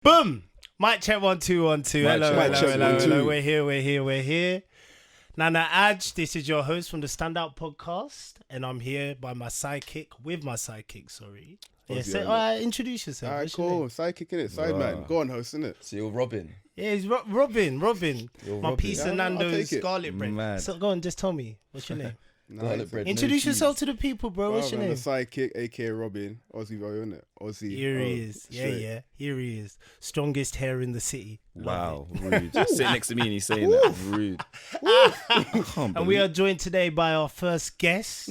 Boom! Mic check 1 2 1 2. Hello. We're here. Nana Aj, this is your host from the Standout Podcast, and I'm here by my sidekick, sorry. Yeah, introduce yourself. Alright, cool. Sidekick, innit? Sideman. Go on, host, innit? So you're Robin. Yeah, he's Robin. My piece of Nando's garlic bread. Mad. So go on, just tell me, what's your name? Garlic bread. Introduce yourself to the people, bro. What's your name? The sidekick, aka Robin. Aussie boy, innit? Aussie. Here he is. Straight. Yeah. Here he is. Strongest hair in the city. Wow, rude. Sitting next to me and he's saying that. Rude. And we are joined today by our first guest.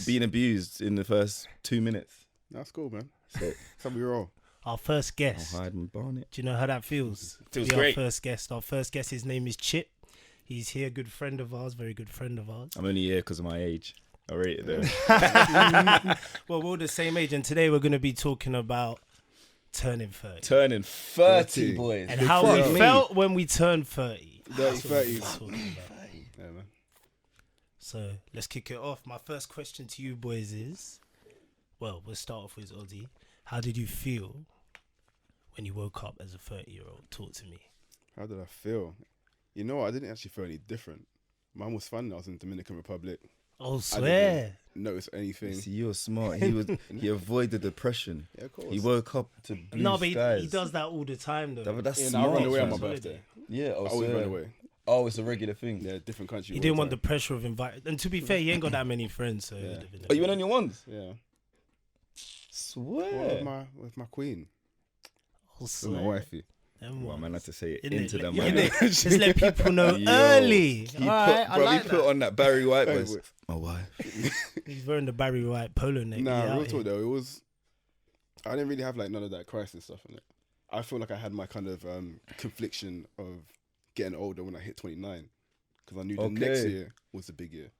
Being abused in the first 2 minutes. That's cool, man. That's how we roll. Our first guest. I'll hide my bonnet. Do you know how that feels? Feels To be great. Our first guest, his name is Chip. He's here, good friend of ours, very good friend of ours. I'm only here because of my age. I rate it though. Well, we're all the same age, and today we're going to be talking about turning 30. Turning 30, boys. And how we felt when we turned 30. Dirty 30s. Yeah, man. So let's kick it off. My first question to you boys is, well, we'll start off with Ozzy. How did you feel when you woke up as a 30-year-old? Talk to me. How did I feel? You know what? I didn't actually feel any different. Mine was fun. I was in Dominican Republic. Oh, I swear. didn't notice anything. See, you're smart. He avoided depression. Yeah, of course. He woke up to blue No, but skies. he does that all the time, though. That's Yeah, smart. I run away on my man. birthday. Yeah, I always run away. Oh, it's a regular thing. Yeah, different country. He didn't want the pressure of inviting. And to be fair, he ain't got that many friends. So Yeah. Oh, you went on your ones? Yeah. Swear. Well, with my queen. Oh, With my wifey. Well, man, I had to say it Innit? into them. Just let people know Yo, early. He Alright, put, bro, I like he put that. on that Barry White Hey, voice. My wife. He's wearing the Barry White polo neck. Nah, Yeah, real talk though, it was. I didn't really have like none of that crisis stuff in it. I feel like I had my kind of confliction of getting older when I hit 29, because I knew the next year was the big year.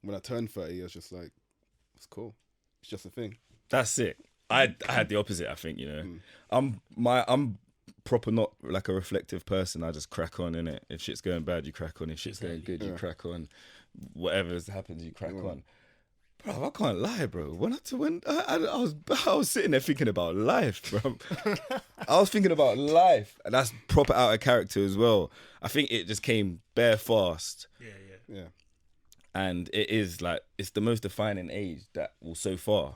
When I turned 30, I was just like, it's cool. It's just a thing. That's it. I had the opposite. I think I'm proper not like a reflective person. I just crack on, innit? If shit's going bad, you crack on. If shit's going good, you crack on. Whatever happens, you crack on. Bro, I can't lie, bro. When I was sitting there thinking about life, bro. I was thinking about life, and that's proper out of character as well. I think it just came bare fast. Yeah. And it is like, it's the most defining age that will so far.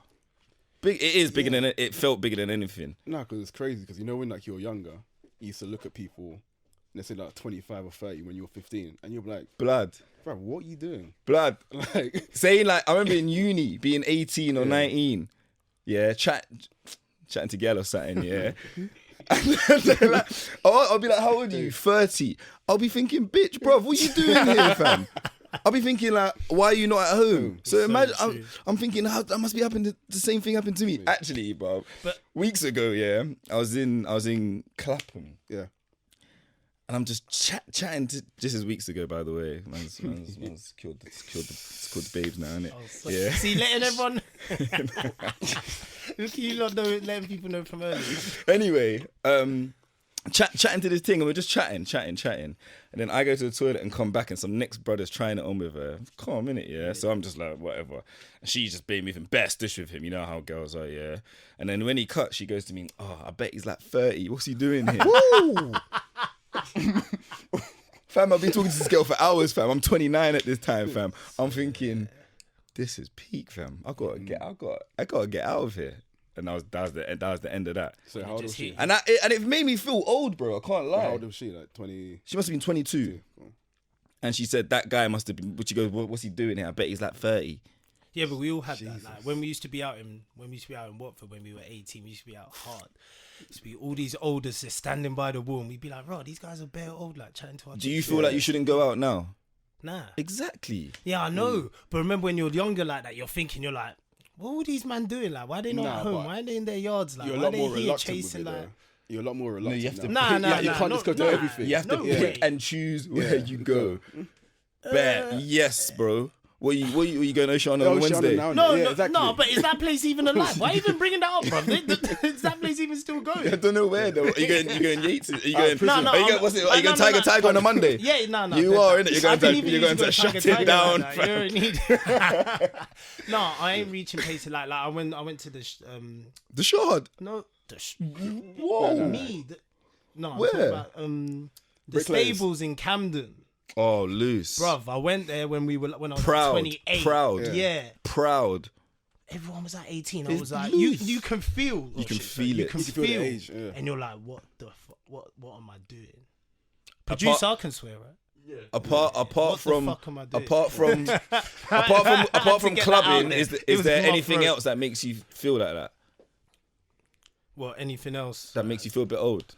Big. It is bigger than it felt bigger than anything. No, because it's crazy. Because you know when like you're younger, you used to look at people, let's say like 25 or 30 when you were 15, and you're like, Blood. bro, what are you doing? Blood. Like, Saying like, I remember in uni being 18 or 19, chatting to girl or something, yeah. And then, like, I'll be like, how old are you? 30. I'll be thinking, bitch, bro, what are you doing here, fam? I'll be thinking like, why are you not at home? So imagine, I'm thinking, how that must be happening. The same thing happened to me. Actually, bro, weeks ago, I was in Clapham. yeah. And I'm just chatting to, this is weeks ago, by the way. Man's killed the babes now, innit? Oh, yeah. See, letting everyone. Look, you lot know, letting people know from early. Anyway, chatting to this thing, and we're just chatting. And then I go to the toilet and come back, and some next brother's trying it on with her. Calm, innit, yeah? So I'm just like, whatever. And she's just being even best dish with him. You know how girls are, yeah? And then when he cuts, she goes to me, oh, I bet he's like 30. What's he doing here? Woo! Fam, I've been talking to this girl for hours, fam. I'm 29 at this time, fam. I'm thinking, this is peak, fam. I gotta get out of here. And that was the end of that. So how old was she? And it made me feel old, bro. I can't lie. How old was she? Like 20? She must have been 22. Cool. And she said that guy must have been. But she goes, what's he doing here? I bet he's like 30. Yeah, but we all had that. Like when we used to be out in Watford when we were 18, we used to be out hard. It used to be all these elders just standing by the wall, and we'd be like, "Bro, these guys are bare old, like chatting to our." Do you feel like you shouldn't go out now? Nah. Exactly. Yeah, I know. But remember when you're younger like that, you're thinking, you're like, what were these man doing? Like, why are they not at home? Why are they in their yards? Like, You're a why lot are more they here reluctant chasing with it, like? You're a lot more reluctant. you have to Nah, you can't just go to everything. You have to pick and choose where you go. Bet. Yes, bro. What you going to Oceana on Wednesday? No, exactly. no, but is that place even alive? Why even bringing that up, bro? Is that place even still going? I don't know where though. Are you going Yates? Are you going? No, Are you going Tiger on a Monday? Yeah, no. You are, innit? You're going to shut it down. No, I ain't reaching places like I went to the The Shard. no, Whoa. No, I'm Where? talking about the stables in Camden. Oh, loose. Bruv, I went there when I was Proud. 28. Proud. Yeah. Proud. Everyone was at 18. I It's was like, loose. you can feel. You can feel You it. can You can feel feel. the age, yeah. And you're like, what the fuck? What am I doing? Producer, I can swear, right? Yeah. Apart What from the fuck am I doing? apart from To get that clubbing, out there. It is was there in my anything throat. else that makes you feel like that? Well, anything else? That makes you feel a bit old?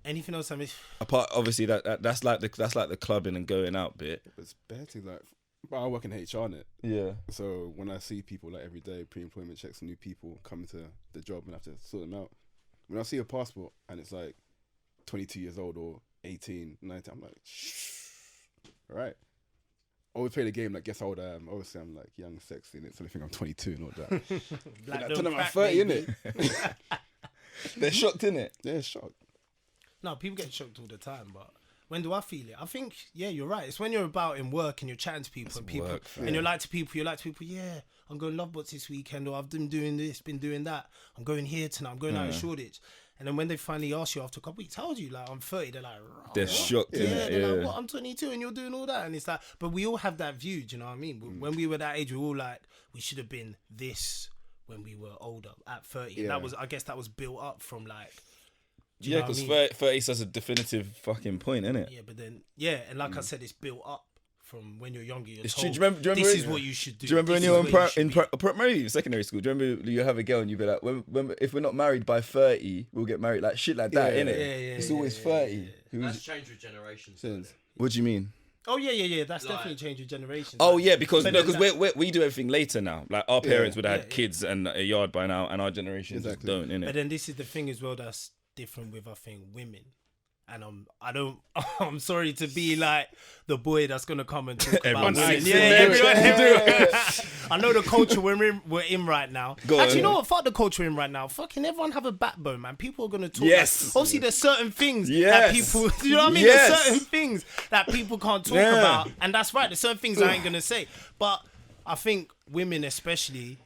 Anything else? I mean, Apart, obviously, that's like the clubbing and going out bit. It's bad things like, but I work in HR, innit? Yeah. So when I see people like every day, pre-employment checks, new people come to the job and have to sort them out. When I see a passport and it's like 22 years old or 18, 19, I'm like, shh. All right. Always play the game like, guess how old I am. Obviously, I'm like young, sexy, and so they think I'm 22 and all that. black I don't tell them I'm crack, 30, baby. innit? They're shocked, innit? Yeah, shocked. No, people get shocked all the time, but when do I feel it? I think, yeah, you're right. It's when you're about in work and you're chatting to people and people, work, and you're like to people, yeah, I'm going Lovebots this weekend, or I've been doing this, been doing that. I'm going here tonight. I'm going out in Shoreditch. And then when they finally ask you after a couple weeks, told you like I'm 30, they're like, They're what? shocked, Yeah, innit? they're like, what? I'm 22 and you're doing all that, and it's like, but we all have that view. Do you know what I mean? When we were that age, we were all like, we should have been this when we were older at 30. And Yeah. that was, I guess, that was built up from like. Do you Yeah, know what I because mean? 30 is such a definitive fucking point, innit? Yeah, but then and like I said, it's built up from when you're younger. You're It's told, true. Do you remember this is what you should do. Do you remember when This you were is in where you should be. primary, secondary school? Do you remember you have a girl and you'd be like, when if we're not married by 30, we'll get married, like shit like that, Yeah. innit? Yeah, It's always 30. That's changed with generations. Since. What do you mean? Oh yeah. That's Like- definitely changed your generation. Oh Like, yeah, because but no, then because we do everything later now. Like our parents would have had Yeah. kids and a yard by now, and our generation Exactly. just don't, innit? But then this is the thing as well that's different with I think women. And I'm sorry to be like the boy that's gonna come and talk about Everyone's women. nice. Yeah, everyone. I know the culture we're in right now. Go Actually, on. you know what? Fuck the culture we're in right now. Fucking everyone have a backbone, man. People are gonna talk. Yes. Like, obviously, there's certain things that Yes. people. You know what I mean? Yes. There's certain things that people can't talk Yeah. about, and that's right. There's certain things I ain't gonna say. But I think women, especially,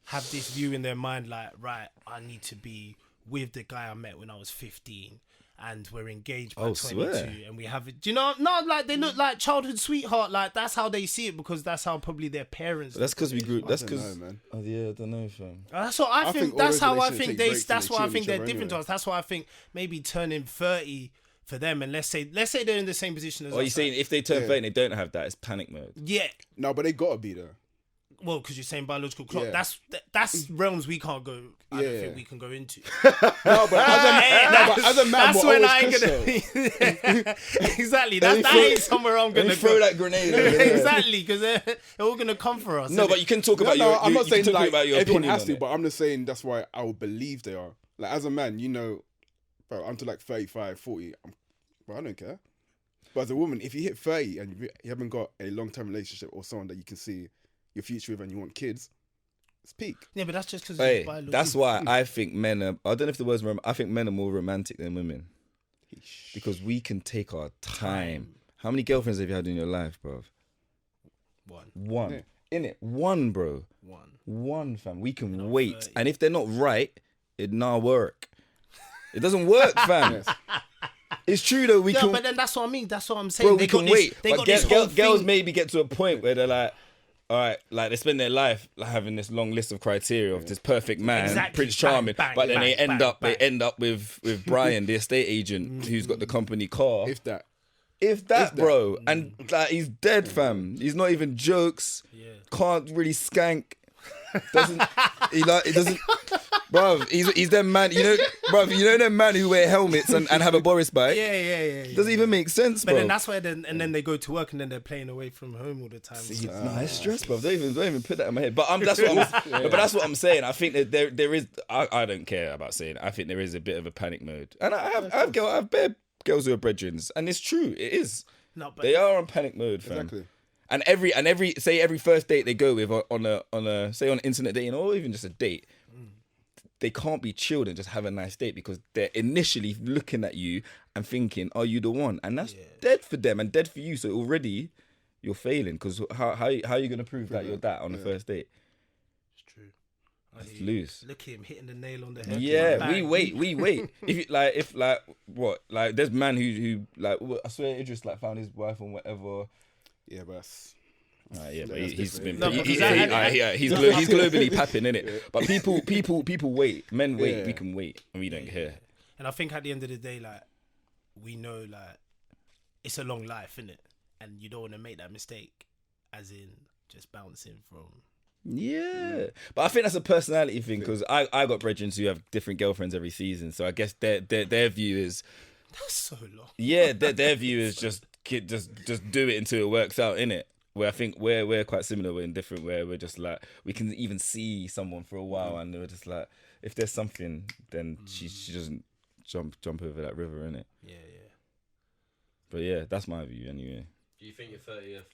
have this view in their mind, like, right, I need to be with the guy I met when I was 15. And we're engaged by 22, swear. and we have it. Do you know? No, like they look like childhood sweetheart. Like that's how they see it because that's how probably their parents. That's because we grew. That's I don't because. know, man. Oh yeah, I don't know, fam. That's what I think. think all That's those how I relationships think take they. breaks and That's they why I cheat think each they're other different to anyway. us. That's why I think maybe turning 30 for them, and let's say they're in the same position as us. Are you saying if they turn Yeah. 30 and they don't have that, it's panic mode? Yeah. No, but they gotta be there. Well, because you're saying biological clock. Yeah. That's realms we can't go. I don't Yeah. think we can go into. No, but as a man, That's we're when always I ain't push gonna. Exactly. That ain't somewhere I'm Let gonna me throw go. that grenade. Exactly, because they're all gonna come for us. No, innit? but you can talk about No, your. I'm not you saying can talk like about your everyone opinion has on to, it. but I'm just saying that's why I would believe they are. Like as a man, you know, bro, I'm to like 35, 40. Bro, I don't care. But as a woman, if you hit 30 and you haven't got a long-term relationship or someone that you can see your future with and you want kids, it's peak. Yeah, but that's just because Hey, that's why I think men are. I don't know if the word's. I think men are more romantic than women because we can take our time. How many girlfriends have you had in your life, bro? One. Yeah. In it, one, bro. One, fam. We can wait, 30. and if they're not right, it not work. It doesn't work, fam. Yes. It's true though. We Yeah, can. but then that's what I mean. That's what I'm saying. Bro, They we got can this, wait. They But got this whole girls thing. maybe get to a point where they're like, all right, like they spend their life like, having this long list of criteria of this perfect man, Exactly. Prince Charming, Bang, bang, but then they bang, end bang, up bang. with Brian, the estate agent, who's got the company car. If that. If that, bro, and like he's dead, fam. He's not even jokes. Yeah. Can't really skank. Doesn't he like? It doesn't, bruv. He's them man. You know, bruv. You know them man who wear helmets and have a Boris bike. Yeah. Doesn't even make sense, But bro. then that's why then they go to work and then they're playing away from home all the time. Nah, it's stress, bro. Don't even put that in my head. But that's what I'm. But that's what I'm saying. I think that there is. I don't care about saying it. I think there is a bit of a panic mode, and I have bare girls who are brethrens, and it's true. It is. No, but They are on panic mode, fam. Exactly. And every first date they go with on a say on internet dating or even just a date, they can't be chilled and just have a nice date because they're initially looking at you and thinking, "Are you the one?" And that's dead for them and dead for you. So already you're failing because how are you gonna prove that you're that on the first date? it's true. It's loose. Look at him hitting the nail on the head. Yeah, Bang. we wait. If what, like, there's man who like, I swear Idris like found his wife and whatever. Yeah, but But that's he's been different. he's globally papping, innit? But people wait. Men wait. Yeah. We can wait, and we don't care. And I think at the end of the day, like, we know, like, it's a long life, innit? And you don't want to make that mistake, as in just bouncing from. Yeah, but I think that's a personality thing, because I got brethren who have different girlfriends every season, so I guess their view is, That's so long. yeah, their view is just do it until it works out, innit? Where I think we're quite similar. We're indifferent, where we're just like, we can even see someone for a while, and we're just like, if there's something, then she doesn't jump over that river, innit? Yeah. But yeah, that's my view anyway. Do you think your 30th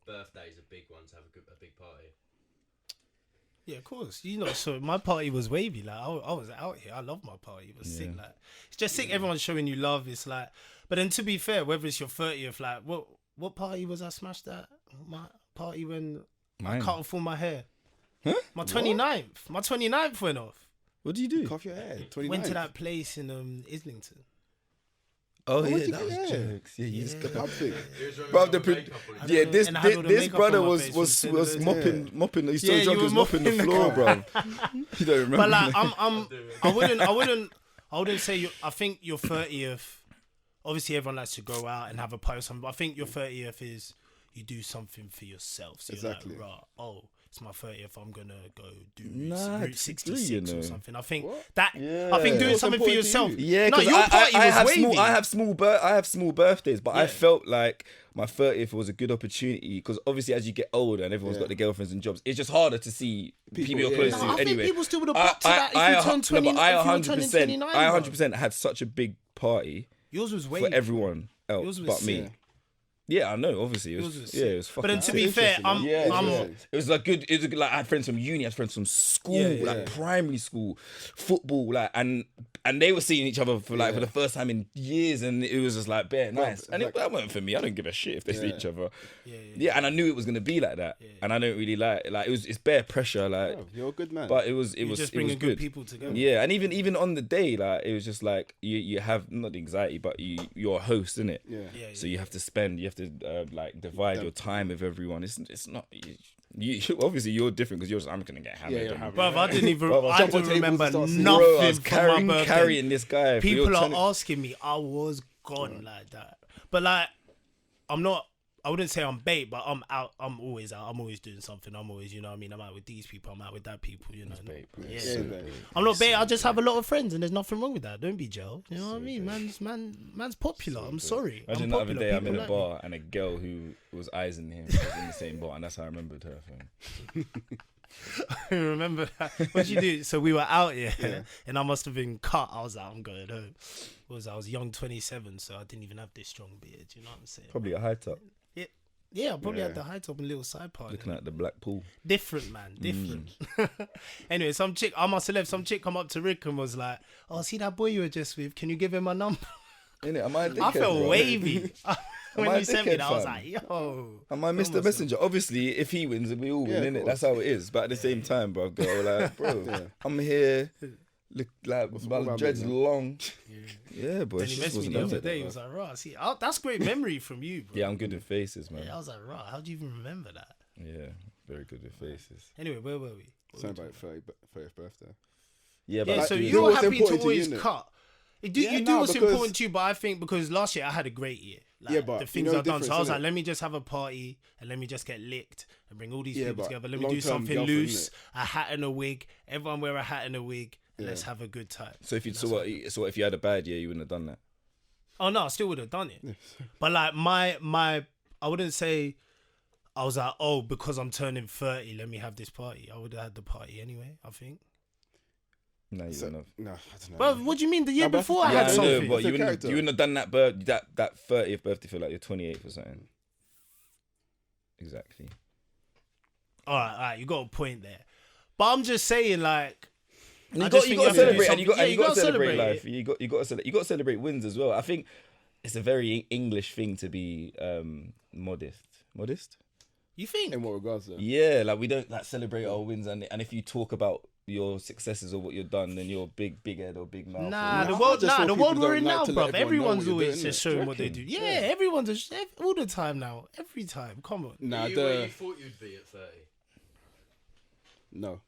birthday is a big one to have a big party? Yeah, of course. You know, so my party was wavy. Like, I was out here. I love my party. It was sick. Like, it's just sick. Everyone's showing you love. It's like, but then to be fair, whether it's your 30th, like, what party was I smashed at? My party when I cut off all my hair. Huh? My 29th. My 29th went off. What do you do? Cough your head. 29. Went to that place in Islington. Oh What'd yeah, you that do was there? jokes. Yeah, you just The pub thing. Bro, Yeah, this and I had all the this makeup brother on my was face was from was Cinderella. mopping. He's so Yeah, drunk, you he was were mopping the mopping the floor, bro. You don't remember? But like, I wouldn't say I think your 30th. Obviously, everyone likes to go out and have a party or something. But I think your 30th is you do something for yourself. So Exactly. you're like, right, oh, it's my 30th. I'm gonna go do Nah, Route disagree, 66 you or know. something. I think What? that. Yeah. I think doing What's something for important to yourself. you? Yeah, no, because your party I was have wavy. I have small birthdays, but I Yeah. felt like my 30th was a good opportunity, because obviously as you get older and everyone's got their girlfriends and jobs, it's just harder to see people you're yeah. close No, to. I think Anyway, people still would have booked to that if you turn 20. but I if you were turning 29, I bro. 100% had such a big party Yours was for wavy. everyone else Yours was but me. sick. Yeah, I know. Obviously, it Yours was was yeah, sick. it was fucking. But then to sick. be fair, I'm It was like good. It was like I had friends from uni, I had friends from school, like primary school, football, like and they were seeing each other for for the first time in years, and it was just like bare nice. And that weren't for me. I don't give a shit if they see each other. Yeah, and I knew it was gonna be like that, and I don't really like it's bare pressure, like. Oh, you're a good man. But it was just bringing good people together. Yeah, and even on the day, like it was just like you have not the anxiety, but you're a host, innit? Yeah. So you have to like divide your time with everyone. It's not you obviously you're different because you're just, I'm gonna get hammered. Yeah, you're and- hammered. Bruv, I didn't even. Bro, I jump on don't tables remember and start singing. nothing Bro, I was from my birthday. carrying this guy. People are You're asking me. I was gone like that. But like, I'm not. I wouldn't say I'm bait, but I'm out. I'm always out. I'm always doing something. I'm always, you know what I mean? I'm out with these people. I'm out with that people, you know. bait, bro. Yeah. Yeah, man. I'm not bait. I just have a lot of friends, and there's nothing wrong with that. Don't be Joe. You know what I mean? Man's popular. I'm sorry. Imagine I'm the other popular. day I'm People in a like bar and a girl who was eyeing him was in the same bar, and that's how I remembered her. Fam. me. Remember that? What'd you do? So we were out here, and I must have been cut. I was like, I'm going home. I was young, 27, so I didn't even have this strong beard. You know what I'm saying? Probably a high top, Yeah, I probably had the high top and little side part. looking at the black pool. Different, man. Different. Anyway, some chick come up to Rick and was like, "Oh, see that boy you were just with? Can you give him my number?" Innit? Am I a dickhead, I felt bro? wavy. When I a you sent me dickhead, that, I was fam? like, "Yo." Am I Mr. Messenger? Obviously, if he wins, we all win, of innit? That's how it is. But at the same time, bro, I'm here. Look like my about dreads me, man? long. Yeah, bro. Then it he just messaged me wasn't the on other it. day. He was like, "Right, see, that's great memory from you, bro." Yeah, I'm good with faces, man. Yeah, I was like, "Right, how do you even remember that?" Yeah, very good with faces. Anyway, where were we? Something about 30th birthday. Yeah, but Yeah, I so do- you're what's happy to important to you, always innit? cut. You Yeah, do what's because- important to you, but I think because last year I had a great year. Like, Yeah, but the you things know the I've done. So I was difference, like, innit? let me just have a party and let me just get licked and bring all these Yeah, people but together. Let me do long-term something girlfriend, loose, a hat and a wig. Everyone wear a hat and a wig. And let's have a good time. So if you And so that's what? So if you had a bad year, you wouldn't have done that. Oh no, I still would have done it. But like my I wouldn't say I was like, oh, because I'm turning 30, let me have this party. I would have had the party anyway, I think. No, you wouldn't have. No, I don't know. But what do you mean? The year but before I Yeah, had I know, something. but It's you a wouldn't character. have done that that 30th birthday for like your 28th or something. Exactly. All right, you got a point there. But I'm just saying, like, You I got just to think you have to do celebrate, and something. you got Yeah, you got to celebrate celebrate life. You got to celebrate wins as well. I think it's a very English thing to be modest. Modest. You think? In what regards, though? Yeah, like we don't like celebrate our wins, and if you talk about your successes or what you've done, then you're big head or big mouth. Nah, the I just world thought we're people in don't now, like to bro. let everyone know Everyone's what you're always doing, just innit? showing what they do. Yeah, everyone's just, all the time now. Every time. Come on. Nah, Were you where you thought you'd be at 30? no.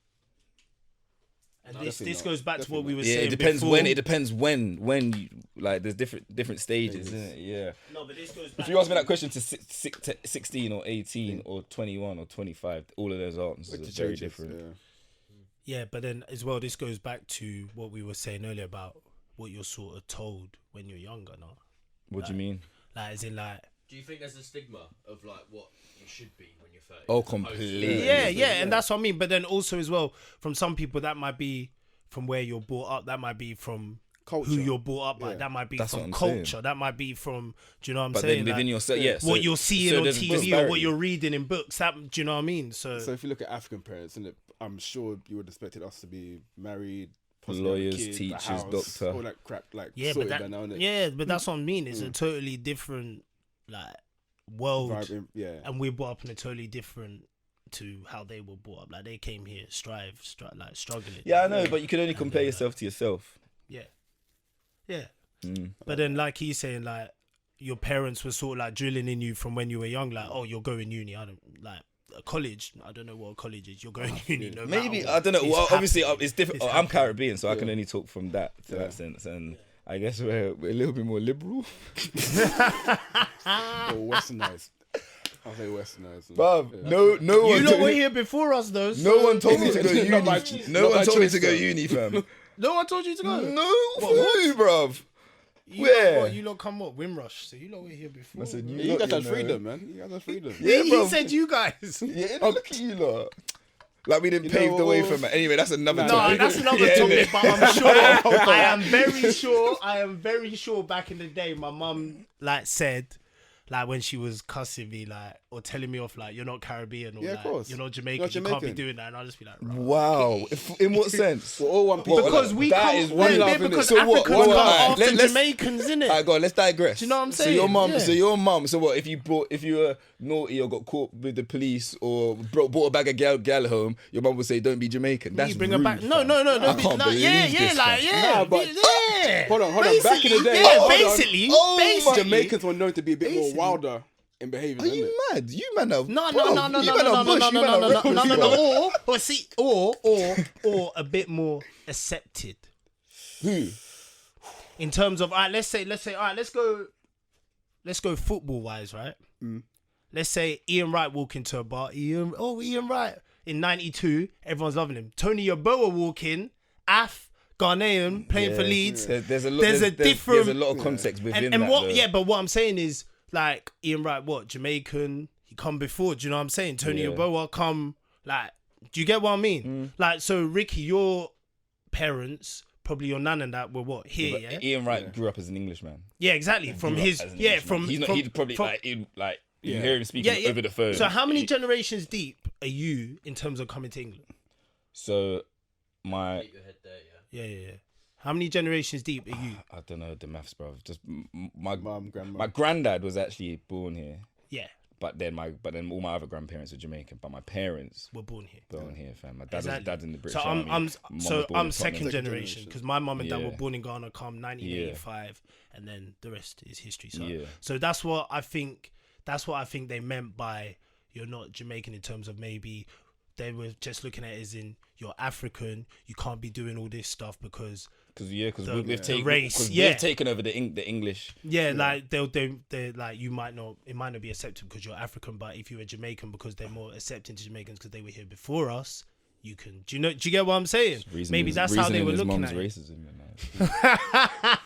And No, this definitely not. goes back to what we were Yeah, saying it depends before. when. It depends when you like. There's different stages, isn't it? Yeah. No, but this goes back If you ask me that question to 16 or 18 or 21 or 25, all of those answers Which are is very changes, different. Yeah, but then as well, this goes back to what we were saying earlier about what you're sort of told when you're younger, no? What do you mean? Like, as in, like... Do you think there's a stigma of like what you should be when you're 30? Oh, as opposed to- completely. Yeah, and that's what I mean. But then also as well, from some people, that might be from where you're brought up. That might be from Culture. who you're brought up by. Yeah. That might be That's from what I'm culture. saying. That might be from, do you know what I'm But saying? then within Like, yourself, yeah. what you're seeing on there's a TV or disparity. what you're reading in books. That, do you know what I mean? So So if you look at African parents, and I'm sure you would have expected us to be married, possibly have a Lawyers, kid, a teachers, house, doctor. all that crap, like yeah, but sorted that, by now, innit? yeah, but that's what I mean. It's a totally different like world, Vibrant, yeah. and we're brought up in a totally different to how they were brought up. Like they came here like struggling. Yeah, I know, but you can only compare yourself to yourself. Yeah. But then, like he's saying, like your parents were sort of like drilling in you from when you were young, like, oh, you're going uni. I don't like a college. I don't know what a college is. You're going uni. No Maybe matter I what. don't know. It's Well, obviously, happening. it's different. It's I'm happening. Caribbean, so I can only talk from that that sense. And I guess we're a little bit more liberal. Or westernized. I'll say westernized. Bruv, Yeah. no one. You lot were here before us, though. No one told me to go uni. Not by- No not one by told me choice, to go though. uni, fam. No one told you to go. No, who, bruv? You Where? Lot, what, you lot come up Wimrush, so you lot were here before. I said, bro. You lot, guys you had know. freedom, man. You guys had freedom. Yeah, he bruv. said you guys. Yeah, look at you lot. Like we didn't You pave know the way what? from it. Anyway, that's another Nah, No, topic. that's another Yeah, topic, innit? but I'm sure, I am very sure back in the day, my mum, like, said, like, when she was cussing me, like, or telling me off, like, you're not Caribbean, or, Yeah, of like, course. you're not Jamaican, You're not you can't be Jamaican. doing that, and I'll just be like, right. Wow. In what sense? We're all one people. Because we that come, is we're really- there because So what- Africans what- come alright, after let's- Jamaicans, innit? Alright, go on, let's digress. Do you know what I'm So your saying? mum, Yeah. so what if you were naughty or got caught with the police or brought a bag of gal home, your mum would say don't be Jamaican. That's You bring rude, her back. No, fam. don't I be. can't Like, believe yeah, this, like, fam. yeah. Nah, but- yeah. Hold on. Back in the Basically, day, yeah, hold on. basically, Oh, basically. Jamaicans were known to be a bit more Basically. wilder in behaviour. Are you mad? You man are No, bro, no, no, you no, man no, are no, bush, no, you no, man no, are no, no, reckless, no, bro. no, or see, or a bit more accepted Who? in terms of, all right, let's say, all right, let's go football wise, right? Let's say Ian Wright walk into a bar. Ian Wright in '92, everyone's loving him. Tony Yeboah walk in, Ghanaian playing for Leeds. There's a lot. There's a different- There's a lot of context within And that. what? though. Yeah, but what I'm saying is, like, Ian Wright, what, Jamaican? He come before. Do you know what I'm saying? Tony Yeah. Yeboah come. Like, do you get what I mean? Like, so Ricky, your parents, probably your nan and that were what here, But yeah, Ian Wright grew up as an Englishman. yeah, exactly. From Grew up his, as an yeah, Englishman. from He's not. from- He'd probably from- you hear him speaking over the phone. So how many generations deep are you in terms of coming to England? So my Keep your head there, yeah. Yeah. How many generations deep are you? I don't know the maths, bro. Just my Mum, grandma. my granddad was actually born here, Yeah, but then all my other grandparents were Jamaican, but my parents we're born here. born here, fam. My dad Exactly. was dad's in the British So Army. I'm Mum was so born I'm in second Tottenham. generation because my mum and dad Yeah. were born in Ghana come 1985, and then the rest is history. So Yeah. so that's what I think they meant by you're not Jamaican in terms of maybe they were just looking at it as in you're African, you can't be doing all this stuff because Because The- we've the taken race, 'cause yeah. we've taken over the English. like they're like you might not, it might not be accepted because you're African, but if you were Jamaican because they're more accepting to Jamaicans because they were here before us, you can. Do you get what I'm saying? Maybe that's how they were looking at it. Racism, you know.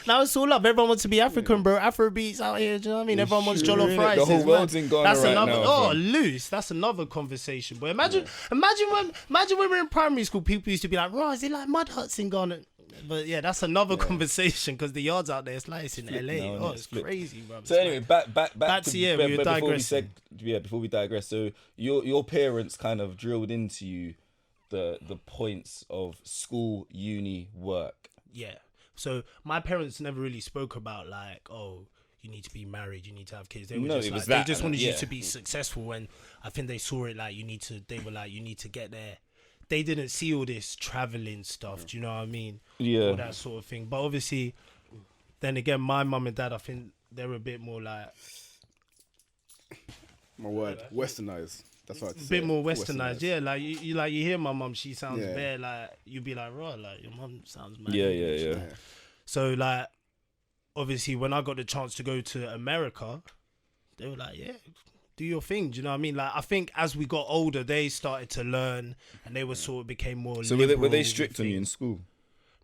Now it's all up. Everyone wants to be African, bro. Afrobeats out here. Do you know what I mean? Everyone wants true, jollof innit? rice. The whole man. world's in Ghana That's right another. now, Oh, fam. loose. That's another conversation. But imagine when we were in primary school, people used to be like, "Right, is it like mud huts in Ghana?" But yeah, that's another conversation because the yards out there, it's like it's in LA. now, innit? Oh, It's it's flipped. crazy, bro. So anyway, back to yeah, we were digressing. Before we digress, so your parents kind of drilled into you the points of school, uni, work. Yeah. So my parents never really spoke about like, oh, you need to be married, you need to have kids. They were No, just it like, was that, they just wanted you yeah. to be successful. And I think they saw it like you need to get there. they didn't see all this traveling stuff. Do you know what I mean? Yeah. All that sort of thing. But obviously, then again, my mum and dad, I think they're a bit more like My word, westernized. That's what I'd say. a bit more westernized. Yeah, like you hear my mum, she sounds bare like you'd be like, right, like your mum sounds mad. Yeah. So like, obviously, when I got the chance to go to America, they were like, yeah, do your thing. Do you know what I mean? Like, I think as we got older, they started to learn, and they were sort of became more. So were they strict on you in school?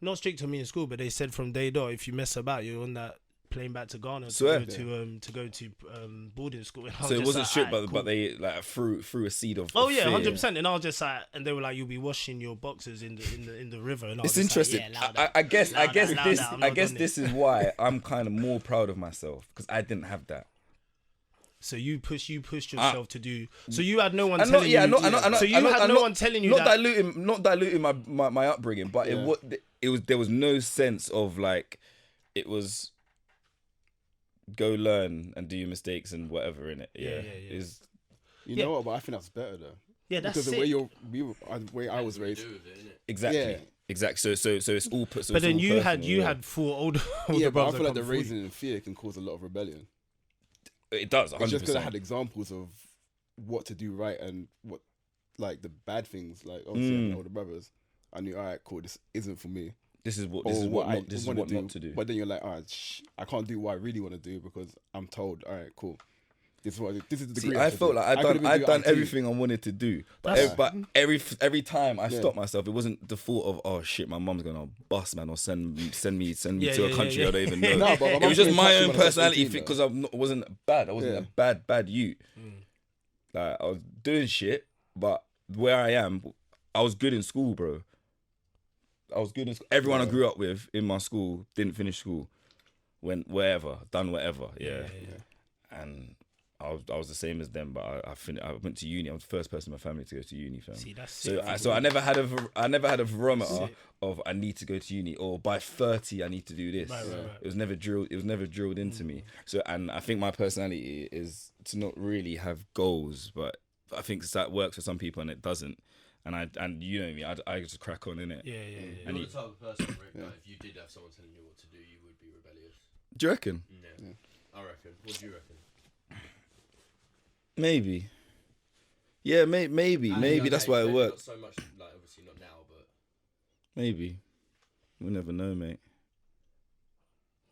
Not strict on me in school, but they said from day dot, if you mess about, you're on that plane back to Ghana to go to boarding school. And So it wasn't strict, but they like threw a seed of. Oh yeah, fear. 100%. And I was just like, and they were like, "You'll be washing your boxes in the river." And I was It's just interesting. Like, yeah, I guess this. this is why I'm kind of more proud of myself because I didn't have that. So you pushed yourself to do. So you had no one telling you. So you had no one telling you not that. diluting my upbringing, but there was no sense of like it was go learn and do your mistakes and whatever in it. Yeah. You know what? But I think that's better though. Yeah, that's because it. the way I was raised. Exactly. Yeah. Exactly. So it's all put. So but then you personal, had four older Yeah, but I brothers. feel like the raising in fear can cause a lot of rebellion. It does. 100%. It's just because I had examples of what to do right and what, like the bad things. Like obviously, I had older brothers. I knew, all right, cool. This isn't for me. This is what not to do. But then you're like, all right, I can't do what I really want to do because I'm told, all right, cool. This is the degree. I felt like I'd done everything I wanted to do, but every time I stopped myself, it wasn't the thought of, oh shit, my mum's gonna bust, man, or send me to a country I don't even know. No, but it was just my own personality because I wasn't bad. I wasn't a bad youth. Like I was doing shit, but where I am, I was good in school, bro. I was good in school. Everyone I grew up with in my school didn't finish school. Went wherever, done whatever, and I was the same as them, but I went to uni. I was the first person in my family to go to uni, fam. See, that's so I never had a barometer of I need to go to uni or by 30 I need to do this. Right. It was never drilled into me. So and I think my personality is to not really have goals, but I think that works for some people and it doesn't. And you know me, I just crack on in it. Yeah. You're the type of person, Rick, like, if you did have someone telling you what to do, you would be rebellious. Do you reckon? Yeah. I reckon. What do you reckon? Maybe. Yeah, maybe that's why it worked. Not so much, like obviously not now, but maybe. We'll never know, mate.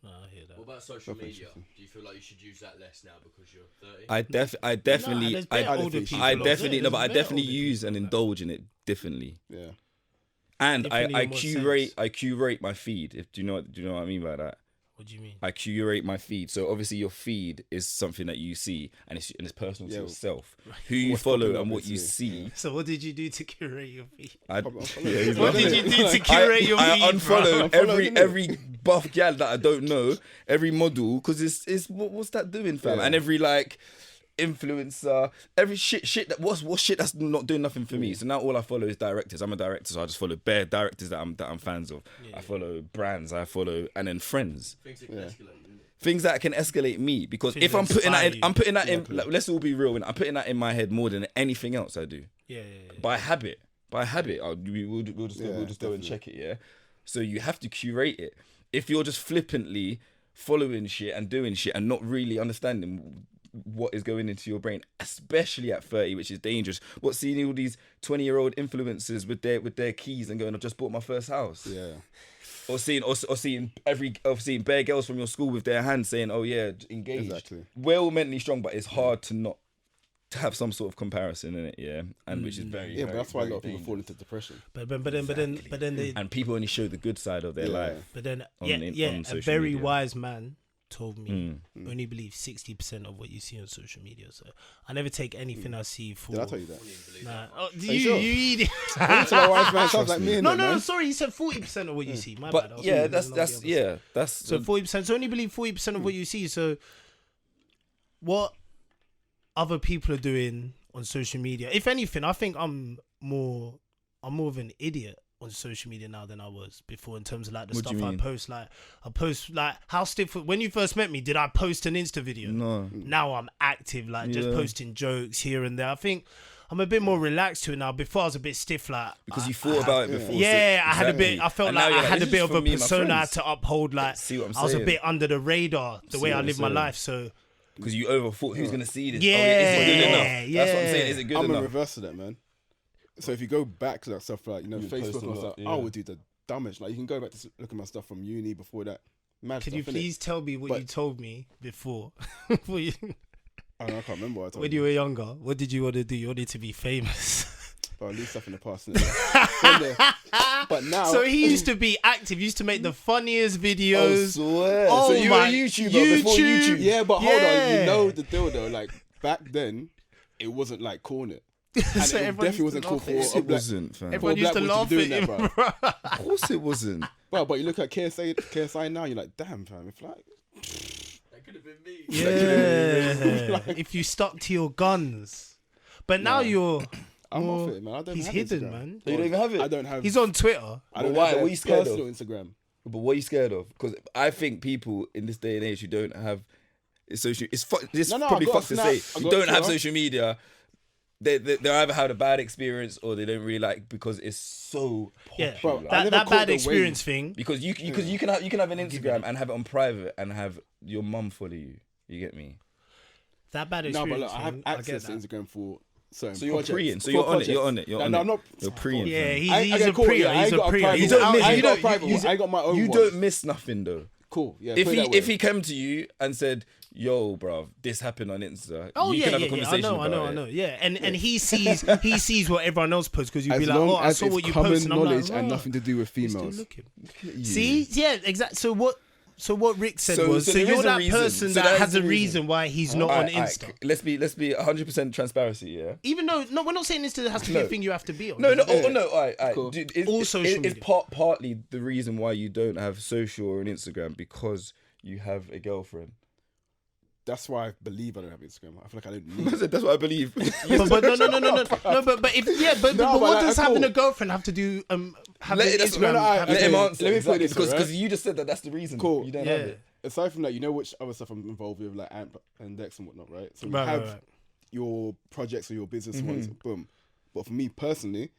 No, I hear that. What about social media? Do you feel like you should use that less now because you're 30? I definitely use and indulge in it differently. Yeah. And Differently I in what curate my feed. Do you know what I mean by that? What do you mean? I curate my feed. So obviously your feed is something that you see and it's personal to yourself. Who you follow and what you see. So what did you do to curate your feed? What What did you do to curate your feed? I unfollow bro? every buff gal that I don't know, every model, because it's what's that doing, fam? Yeah. And every like influencer, every shit that what's shit that's not doing nothing for me. So now all I follow is directors. I'm a director, so I just follow bare directors that I'm fans of. I follow brands, and then friends. Things that can escalate, isn't it? Things that can escate me, because Things if I'm that putting that inspire in, like, let's all be real, I'm putting that in my head more than anything else I do. Yeah. By habit, we'll just go and check it. Yeah. So you have to curate it. If you're just flippantly following shit and doing shit and not really understanding what is going into your brain, especially at 30, which is dangerous. What's seeing all these 20-year-old influencers with their keys and going, I've just bought my first house. Yeah. Or seeing bare girls from your school with their hands saying, oh yeah, engaged. Exactly. We're all mentally strong, but it's hard to not to have some sort of comparison in it, yeah, and which is very but that's why a lot of people fall into depression. But then they, and people only show the good side of their life. But then on a social very media. wise man told me only believe 60% of what you see on social media. So I never take anything I see for. Did I tell you that? Nah. Oh, you eat it. Tell a wise man sounds like me. No. Sorry, he said 40% of what you see. My bad. But yeah, that's so 40%. So only believe 40% of what you see. So what other people are doing on social media? If anything, I think I'm more of an idiot on social media now than I was before in terms of like the What do stuff you I mean? post. Like I post like how stiff. When you first met me, did I post an Insta video? No. Now I'm active, like just Yeah. posting jokes here and there. I think I'm a bit more relaxed to it now. Before I was a bit stiff, like because you thought about it before. Yeah, so, I had a bit. I felt like I had a bit of a persona I had to to uphold. Like see what I'm I was a saying. bit under the radar the way I live my saying. life. So because you overthought who's gonna see this. Yeah, is it good enough? yeah. That's what I'm saying. Is it good I'm enough? in reverse of that, man. So if you go back to that stuff, like You Facebook post a and lot, stuff, yeah. I would do the dumbest. Like you can go back to look at my stuff from uni before that. Mad could stuff, you innit? please tell me what But- you told me before? Before you- I can't remember what I told when you were younger, what did you want to do? You wanted to be famous. But I'll leave stuff in the past. Innit? But now, So he used to be active. He used to make the funniest videos. swear. Oh so you were my- a YouTuber before YouTube. yeah, but hold on, Yeah. you know the deal though. Like back then, it wasn't like cornet, and So it everyone definitely used wasn't to cool laugh for at a It black. wasn't, fam. Everyone For used to black boys laugh to be at doing him. that, bro. Of course it wasn't. But you look at KSI now, you're like, damn, fam. It's like, That could have been me. Yeah, if you stuck to your guns. But now you're. I'm more- off it, man. I don't He's have hidden, Instagram. man. You don't even have it? I don't have. He's on Twitter. I don't Why? have What are you scared of? personal Instagram. But what are you scared of? Because I think people in this day and age who don't have social, it's this No, probably I got fucked to Snap, say. I You got don't have Twitter. social media. They either had a bad experience or they don't really like because it's so popular. Yeah, Bro, I that never bad caught the experience thing. Because you can have an Instagram and have it on private and have your mum follow you. You get me? That bad No, experience. but look, I have thing, access get to that. Instagram for certain So you're projects. pre-in. So For you're on it. projects. You're on it. You're No, on no, it. I'm not. You're pre-in. Yeah, fam. he's I a get cool, pre. yeah, I He's ain't a got a pre. private He's one. out I there. ain't got a private one. I got my own You one. don't miss nothing though. Cool. Yeah. If put it that way. he came to you and said, "Yo, bruv, this happened on Insta," Oh you yeah, can have yeah, a conversation I know, about I know. it. Yeah, and he sees what everyone else posts because you'd as be like, long oh, I as saw it's what you common posted. And I'm knowledge like, and oh, nothing to do with you're still females. looking. See, yeah, exactly. So what Rick said So- was, so so there you're is a that reason. person So that there has is a a reason. reason why he's not on Alright, Insta. let's be 100% transparency. Yeah. Even though, no, we're not saying Insta has to be a No. thing you have to be on. No. Yeah. Oh, no. All right. Cool. Dude, All social it's media. partly the reason why you don't have social or an Instagram because you have a girlfriend. That's why I believe I don't have Instagram. I feel like I don't need it. That's what I believe. But no, but what like, does cool. having a girlfriend have to do? Having That's- Instagram. let Let him Okay, answer. let me put exactly, it this way, because right? you just said that's the reason. Cool. You don't Yeah. have it. Aside from that, you know which other stuff I'm involved with, like Amp and Dex and whatnot, right? So you Right, have right. your projects or your business Mm-hmm. ones, boom. But for me personally,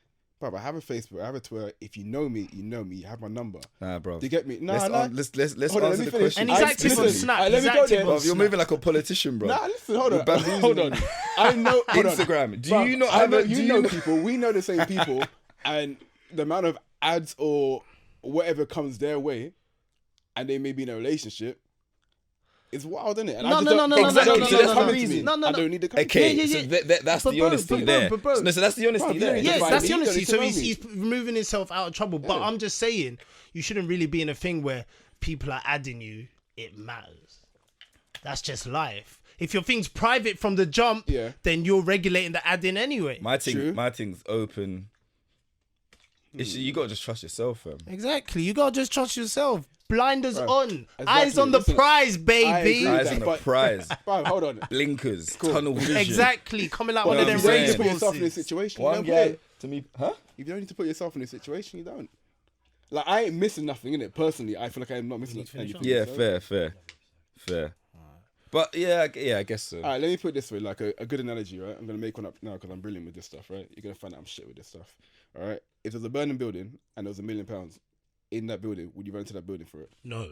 bruv, I have a Facebook, I have a Twitter. If you know me, you know me. You have my number. Nah, bro. Do you get me? No, Let's no. let's Hold on, answer let me the finish. question. And he's active on listen, Snap. let He's me go active there. on Bruv, you're Snap. moving like a politician, bro. Nah, listen, hold on, bamboozling hold on. me. I know hold on. Instagram. Do Bruv, you not I have know, a? Do you you know know? people? We know the same people, and the amount of ads or whatever comes their way, and they may be in a relationship. It's wild, isn't it? And No, I just no, don't- no, no, Exactly, no, so no, that's no, the no, reason. no, no, I no. don't need the content. Okay, Yeah, yeah, so yeah. that's But the bro, honesty but there. bro, No, so that's the honesty Bro, you there. don't need Yes, Define that's me, the you don't honesty. need to So know he's me. removing himself out of trouble. But Yeah. I'm just saying, you shouldn't really be in a thing where people are adding you. It matters. That's just life. If your thing's private from the jump, Yeah. then you're regulating the adding anyway. True. My thing's open. You gotta just trust yourself, fam. Exactly. You gotta just trust yourself. Blinders Right. on. Exactly. Eyes on the Listen, prize, I agree baby. with Eyes that, on the but- prize. Bro, hold on. Blinkers, tunnel vision. Exactly. Coming like But one of if them you don't need race to put yourself in a horses. situation, you One don't guy play it. to me, huh? If you don't need to put yourself in a situation, you don't. Like, I ain't missing nothing, innit? Personally, I feel like I'm not missing anything. Yeah, so. fair. But yeah, I guess so. All right, let me put it this way, like a good analogy, right? I'm going to make one up now because I'm brilliant with this stuff, right? You're going to find out I'm shit with this stuff, all right? If there's a burning building and there was £1 million in that building, would you run into that building for it? No.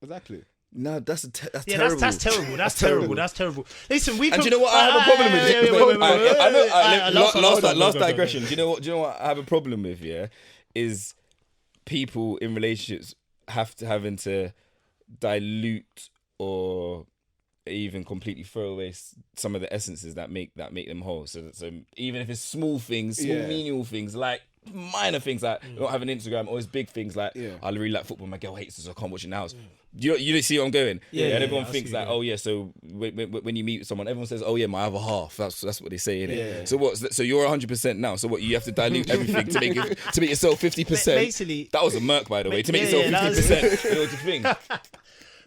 Exactly. No, that's Yeah, terrible. that's terrible. That's terrible. That's terrible. Listen, we And can. do you know what I have a problem with? Wait, wait, wait, I know. last one, hold on, Last go, go, go. digression. Do you know what I have a problem with? Yeah, is people in relationships having to dilute or even completely throw away some of the essences that make them whole. So even if it's small things, small Yeah. menial things, like minor things like not having Instagram, or it's big things like I really like football, my girl hates it, so I can't watch it in the house. You see where I'm going? Yeah, and yeah, everyone I thinks see, like, yeah. oh yeah, so when you meet someone, everyone says, oh yeah, my other half. That's what they say, innit? Yeah. So so you're 100% now. So what, you have to dilute everything to make yourself 50%. Basically- that was a merc, by the way, to make Yeah, yourself yeah, that was- 50% in order to think.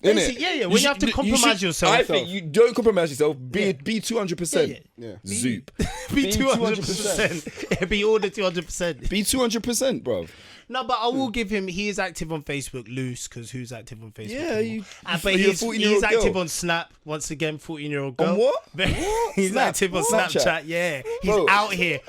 Basically, yeah. When you have to compromise yourself. I think you don't compromise yourself. Be 200%. Yeah. Be Zoop. 200%. Be all the 200%. Be 200%, bro. No, but I will give him. He is active on Facebook, loose, because who's active on Facebook? Yeah, but he's active on Snap. Once again, 14-year-old girl. On what? He's Snap? active on What? Snapchat. Yeah, he's Bro. out here.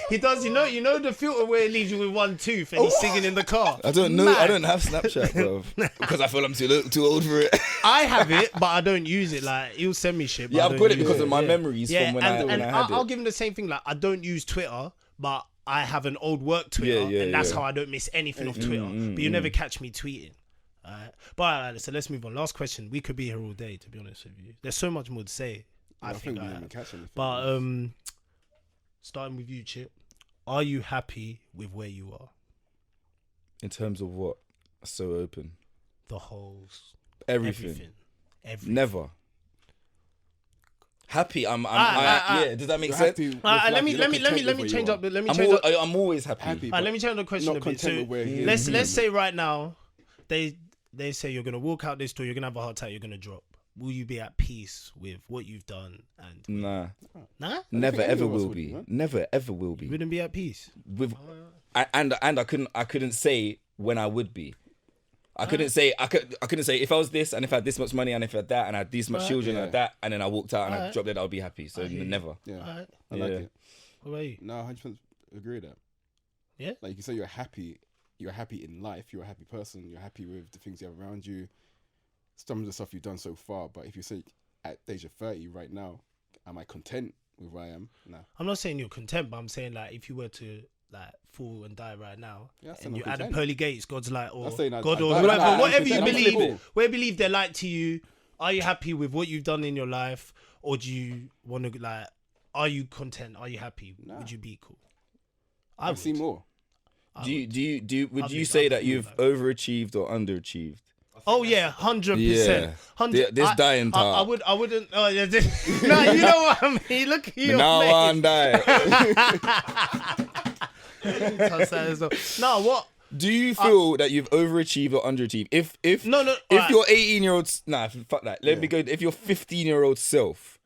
He does. You know the filter where it leaves you with one tooth and he's singing in the car. I don't know. Mad. I don't have Snapchat, bro, because I feel I'm too old for it. I have it, but I don't use it. Like he'll send me shit. But Yeah, I I've don't got it use because of my memories from when I had I'll it. give him the same thing. Like I don't use Twitter, but I have an old work Twitter, and that's how I don't miss anything off Twitter. But you never catch me tweeting. Alright. But alright, so let's move on. Last question. We could be here all day, to be honest with you. There's so much more to say. I think we didn't catch anything. But starting with you, Chip. Are you happy with where you are? In terms of what? So open. The whole Everything. Everything. Never. Happy. Yeah. Does that make sense? Let me change up. I'm always happy. Let me change the question a bit. So let's say right now, they say you're gonna walk out this door, you're gonna have a heart attack, you're gonna drop. Will you be at peace with what you've done? And Nah. Never Ever will be. Never ever will be. You wouldn't be at peace. With and I couldn't say when I would be. I couldn't say if I was this and if I had this much money and if I had that and I had these much children and that and then I walked out and I dropped it, I would be happy. So never. Yeah, I like it. What about you? No, 100% agree with that. Yeah, like you can say you're happy in life. You're a happy person. You're happy with the things you have around you. Some of the stuff you've done so far, but if you say at the age of 30 right now, am I content with where I am? Nah. I'm not saying you're content, but I'm saying like if you were to like fall and die right now, and you add the pearly gates, God's like, or God, or whatever you believe, whatever believe they're like to you. Are you happy with what you've done in your life, or do you want to like? Are you content? Are you happy? Nah. Would you be cool? I'd see more. Would you say that you've overachieved or underachieved? Oh yeah, 100%. This dying part. I wouldn't. Oh yeah, no, you know what I mean. Look at your now face. I'm dying. No, what? Do you feel that you've overachieved or underachieved? If your 18-year-old fuck that. Let me go. If your 15-year-old self,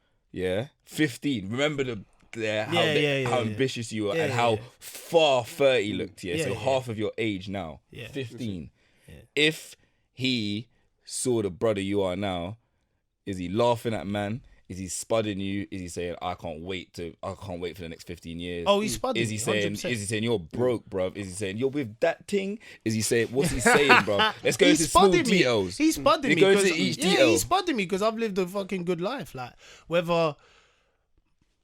15. Remember how ambitious you were and how far 30 looked. So half of your age now. 15. Yeah. If he saw the brother you are now, is he laughing at man? Is he spudding you? Is he saying I can't wait for the next 15 years? Oh, he's spudding. Is he saying 100%. Is he saying you're broke, bruv? Is he saying you're with that thing? Is he saying what's he saying, bruv? Let's go into small details. He's spudding me. Go into each detail. He's spudding me because I've lived a fucking good life. Like whether,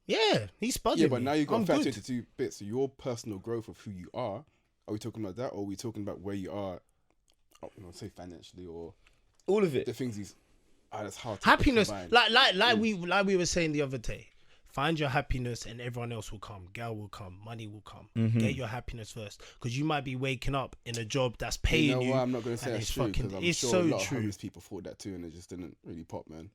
he's spudding me. Yeah, but now you've got to factor into two bits. So your personal growth of who you are we talking about that, or are we talking about where you are? Say financially or all of it. The things he's. That's hard. Happiness, like we were saying the other day. Find your happiness, and everyone else will come. Girl will come. Money will come. Get your happiness first, because you might be waking up in a job that's paying you. I'm not going to say that's true, because I'm it's sure so a lot true. of homeless people thought that too, and it just didn't really pop, man.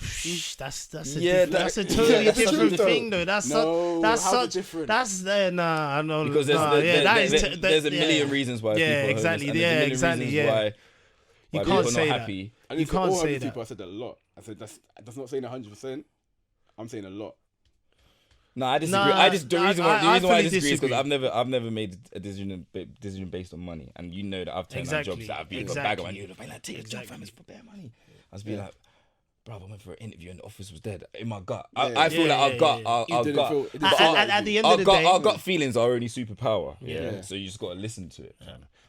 That's a totally different thing, though. That's different. That's nah. I know because there's a million reasons why. Yeah, people exactly. Are Yeah, exactly. Yeah. Why you can't say not that. happy. You can't say that. People, I said that a lot. I said that's not saying 100%. I'm saying a lot. No, I disagree. The reason why I disagree is because I've never made a decision based on money, and you know that I've turned down jobs that I've been a bag of money. You'd like, take a job, fam, it's for bare money. I was being like, bro, I went for an interview and the office was dead. In my gut, I feel like I've got. At the end of the day, our gut feelings are only superpower. Yeah, so you just got to listen to it.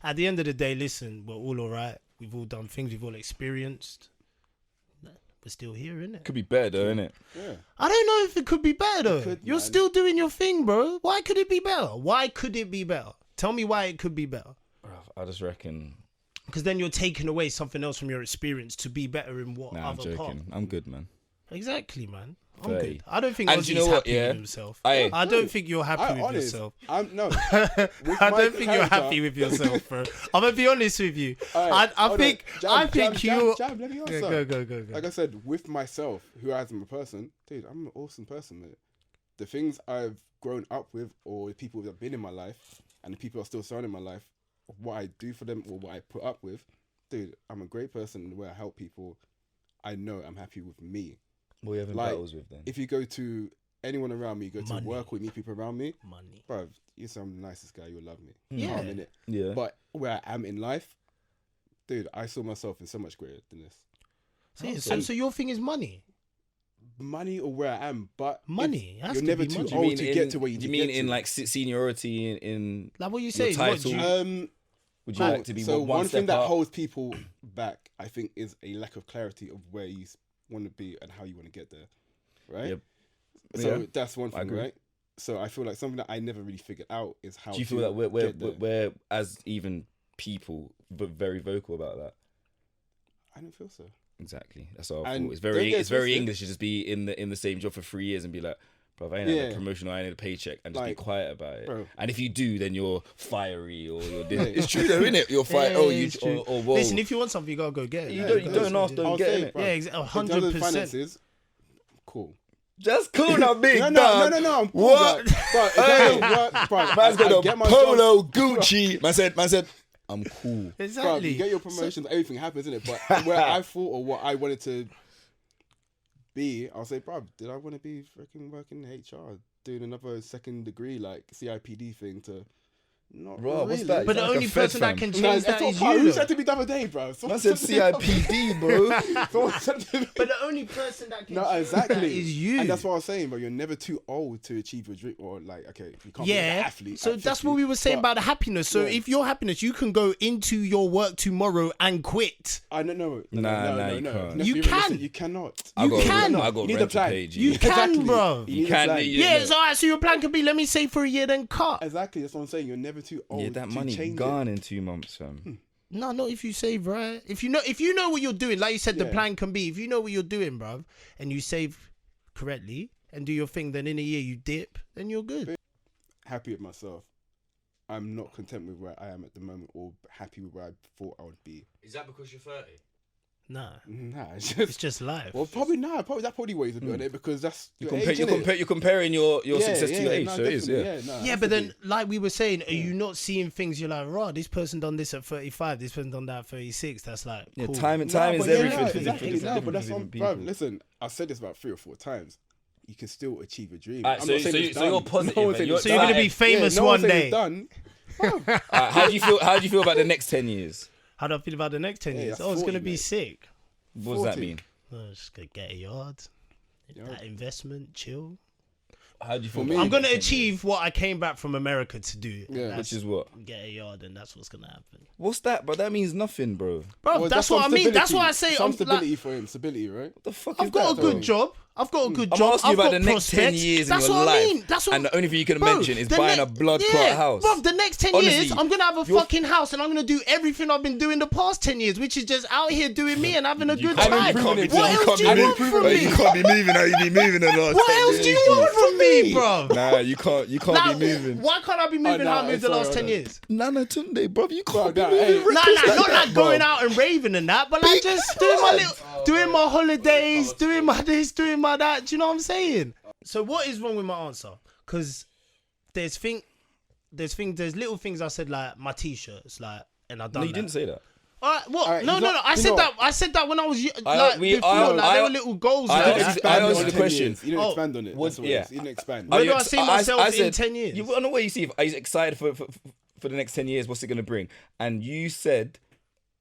At the end of the day, listen, we're all alright. We've all done things. We've all experienced. We're still here, innit? Could be better though, innit? Yeah. I don't know if it could be better though. You're still doing your thing, bro. Why could it be better? Tell me why it could be better. I just reckon. Because then you're taking away something else from your experience to be better in what I'm other joking. part. I'm good, man. Exactly, man. I'm 30. good. I don't think And Ozzy's you know what, happy with himself. I don't think you're happy with yourself. I don't think you're happy with yourself, bro. I'm gonna be honest with you. Right, I think you. Let me answer. Go. Like I said, with myself, who I am a person, dude, I'm an awesome person, mate. The things I've grown up with, or the people that have been in my life, and the people that are still surrounding my life, what I do for them or what I put up with, dude, I'm a great person where I help people. I know I'm happy with me. What are you having Like, battles with then? If you go to anyone around me, you go to Money. work or you meet people around me, Money. bro, you say I'm the nicest guy, you'll love me. Yeah. I'm in it. Yeah. But where I am in life, dude, I saw myself in so much greater than this. So your thing is money. Money or where I am, but Money. Has you're to never be too money. old to get to where you Do you need mean to get in to. like seniority in Like what you your say? What do title? you, would you like to be so one thing step that up? holds people back, I think, is a lack of clarity of where you want to be and how you want to get there, right? Yep. So Yeah. that's one I thing, agree. right? So I feel like something that I never really figured out is how. Do you to feel that get there. we're as even people, but very vocal about that? I don't feel so. Exactly. That's all. I And thought. It's don't very get it's very twisted. English to just be in the same job for 3 years and be like, bro, I ain't had a promotion, or I ain't had a paycheck, and just be Like, quiet about it. bro. And if you do, then you're fiery or you're this. It's true though, isn't it? You're fire. Yeah, Oh, you it's true. or whoa. Listen, if you want something, you gotta go get it. You Yeah, don't go ask, don't I'll get say, it. bro, Yeah, in terms of 100%. finances, cool. Just cool now, big No, dog. no, I'm cool. What? But Hey. work, bro, Man's got I a get my polo job. Gucci. Man said, I'm cool. Bro, Exactly. you get your promotions, everything happens, innit? But where I thought or what I wanted to be, I'll say, bro, did I want to be freaking working in HR, doing another second degree like CIPD thing to not Bro, really. what's that? But the Like a only Fed person that fam. can No, change that is who you. said though. to me the other day, bro? Man said CIPD, bro. Someone said to me- But the only person that can No, change exactly. that is you. And that's what I was saying, but you're never too old to achieve your dream. Or like, okay, you can't be an Yeah, athlete. so at that's 50, what we were saying but about the happiness. So Yeah. if your happiness, you can go into your work tomorrow and quit. I don't know. Nah, you can't. Let's You be can. realistic, you cannot. I got can. I got You need a rental plan. page. You can, Exactly. bro. You need a can, plan. you- Yeah, so alright. So your plan could be, let me save for a year, then cut. Exactly, that's what I'm saying. You're never too old Yeah, that to money change gone in 2 months, fam. No, not if you save right. If you know what you're doing, like you said, the Yeah. plan can be. If you know what you're doing, bruv, and you save correctly and do your thing, then in a year you dip, then you're good. it. Happy with myself. I'm not content with where I am at the moment, or happy with where I thought I would be. Is that because you're 30? Nah, Nah, it's it's just. just life. Well, probably not. That probably weighs a bit on it because that's You're your age, innit? comparing your Yeah, success to your age, no, so it is, yeah. definitely, no, Yeah, has but to then, be. like we were saying, are you not seeing things? You're like, raw, this person done this at 35, this person done that at 36. That's like, Yeah, cool. time No, is but everything yeah, for exactly. different No, but that's different bro. people. Listen, I've said this about 3 or 4 times. You can still achieve a dream. Alright, I'm so- not saying so it's you- so done. you're positive No one's and saying you're- it's So you're gonna done. be famous Yeah, no one one's saying day. it's done. How do you feel about the next 10 years? How do I feel about the next 10 Yeah, years? that's Oh, it's 40, gonna be mate. sick. What does that 40. mean? Oh, just gonna get a yard, that investment, chill. How do you feel? For me- about I'm gonna the next 10 years? achieve what I came back from America to do. Yeah. That's Which is what? get a yard, and that's what's gonna happen. What's that, bro? That means nothing, bro. Bro, Well, that's what I some mean. That's stability. why I say some I'm stability like, for him. Stability, right? What the fuck I've is got that, a good though? job. I've got a good I'm job. asking you I've about got the next 10 prospects. years in That's your what life. I mean. That's what, And the only thing you can Bro, mention is the buying ne- a blood yeah, clot house. Bro, the next 10 Honestly, years, I'm going to have a you're- fucking house and I'm going to do everything I've been doing the past 10 years, which is just out here doing me and having a good can't time. be- What you else can't do be you want moving- from me? You can't be moving how you be moving the last What 10 else do you years, want from me, bro? Nah, you can't Now, be moving. why can't I be moving nah, how I moved the sorry, last 10 hold on. years? Nana Tunde, bro, you can't Bro, be nah, moving hey. reckless Nah, not that, like bro. going out and raving and that, but like just doing my little, doing my holidays, doing my this, doing my that. Do you know what I'm saying? So what is wrong with my answer? Because there's little things I said, like my t-shirts, like, and I done. No, you that. didn't say that. All right, what? Alright, No. you know- I you said know that. I said that when I was I- like we- before. I- Like I- there were little goals. I like You didn't asked- that. expand I on asked it the 10 question. years. You didn't Oh, expand on it. what- That's what it yeah. is. You didn't expand. Where do I see myself in 10 years? I don't know what you see. If he's excited for the next 10 years, what's it going to bring? And you said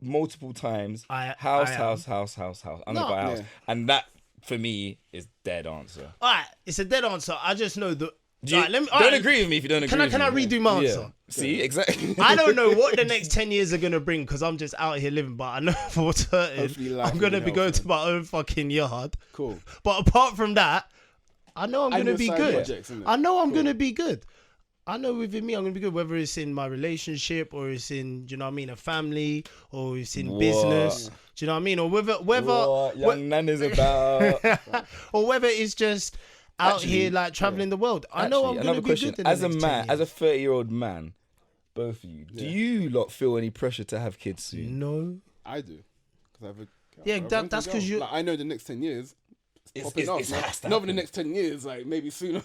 multiple times, I am. house. I'm going No. to buy a house. Yeah. And that, for me, is dead answer. All right, it's a dead answer. I just know that. Do you, Alright, don't alright, agree with me if you don't agree Can I with me. redo my Yeah. answer? See, exactly. I don't know what the next 10 years are going to bring because I'm just out here living, but I know for certain Hopefully life I'm going to will be help, going man. to my own fucking yard. Cool. But apart from that, I know I'm And going to your be side good. projects, innit? I know I'm Cool. going to be good. I know within me I'm going to be good, whether it's in my relationship or it's in, do you know what I mean, a family or it's in What? business. Do you know what I mean? Or whether What young nan is about. or whether it's just out Actually, here like traveling the world. I know I'm Actually, going to another be question. good in the As a next 10 man, as a years. 30-year-old man, both of you, do you lot feel any pressure to have kids soon? No. I do. Because I have a Yeah, I have that's one 'cause girl. you- Like, I know the next 10 years. It's popping it's off. has to Not in the happen. next 10 years. Like maybe sooner.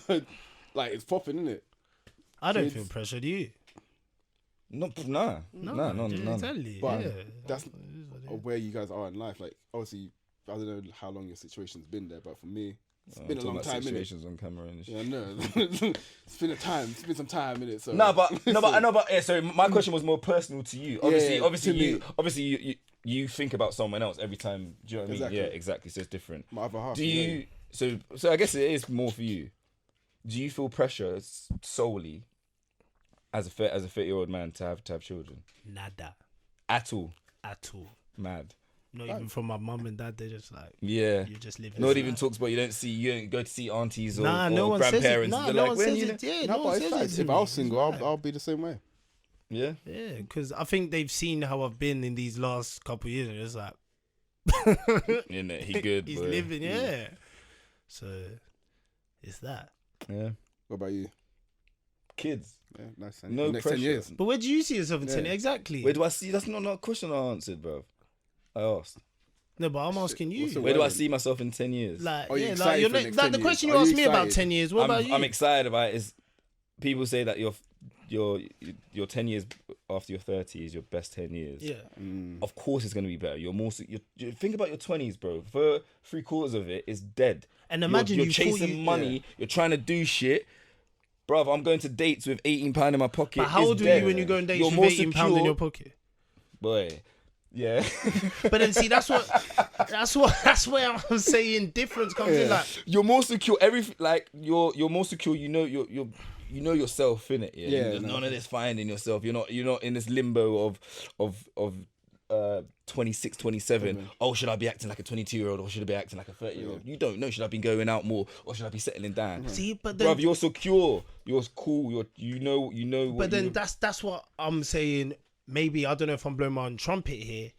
Like it's popping, isn't it? I don't Kids. feel pressure, do you? No, nah. Exactly. But Yeah. that's of where you guys are in life. Like, obviously, I don't know how long your situation's been there, but for me, it's been a long time. Situations on camera and shit. Yeah, no, it's been some time in it. So So my question was more personal to you. Obviously, you think about someone else every time. Do you know what I mean? Exactly. Yeah, exactly. So it's different. My other half. Do you? So I guess it is more for you. Do you feel pressure solely as a 30-year-old man to have children? Nada. At all. Mad. Not even from my mum and dad. They're just like, yeah. You're just living. Not even talks about you don't go to see aunties or, no one grandparents. Says it. No one says it. Yeah, no one says it. If I was single, I'll be the same way. Yeah. Yeah, because I think they've seen how I've been in these last couple of years. And it's like, he good. He's boy. living. Yeah. So it's that. Yeah. What about you? Kids. Yeah, nice. No next pressure. 10 years. But where do you see yourself in 10 years? Exactly. Where do I see? That's not a question I answered, bro. I asked. No, but I'm asking you. Where do I see myself in 10 years? Like, Are you yeah, excited like, for the next like 10 the years? question you Are you asked me about excited? 10 years. What about you? I'm excited about it. Is people say that your 10 years after your 30 is your best 10 years. Yeah. Of course it's going to be better. You're more. You think about your 20s, bro. For 3/4 of it is dead. And imagine you're you chasing money. You're trying to do shit. Bruv, I'm going to dates with £18 in my pocket. But how old were you when you go on dates with £18 in your pocket? Boy, yeah. But then see, that's where I'm saying difference comes in. Like, you're more secure. You're more secure. You know yourself, innit? Yeah. There's none of this finding yourself. You're not in this limbo of 26, 27. Oh, should I be acting like a 22-year-old or should I be acting like a 30-year-old? You don't know. Should I be going out more or should I be settling down? See, but then, bruv, you're secure. You're cool. You know. But then that's what I'm saying. Maybe I don't know if I'm blowing my own trumpet here,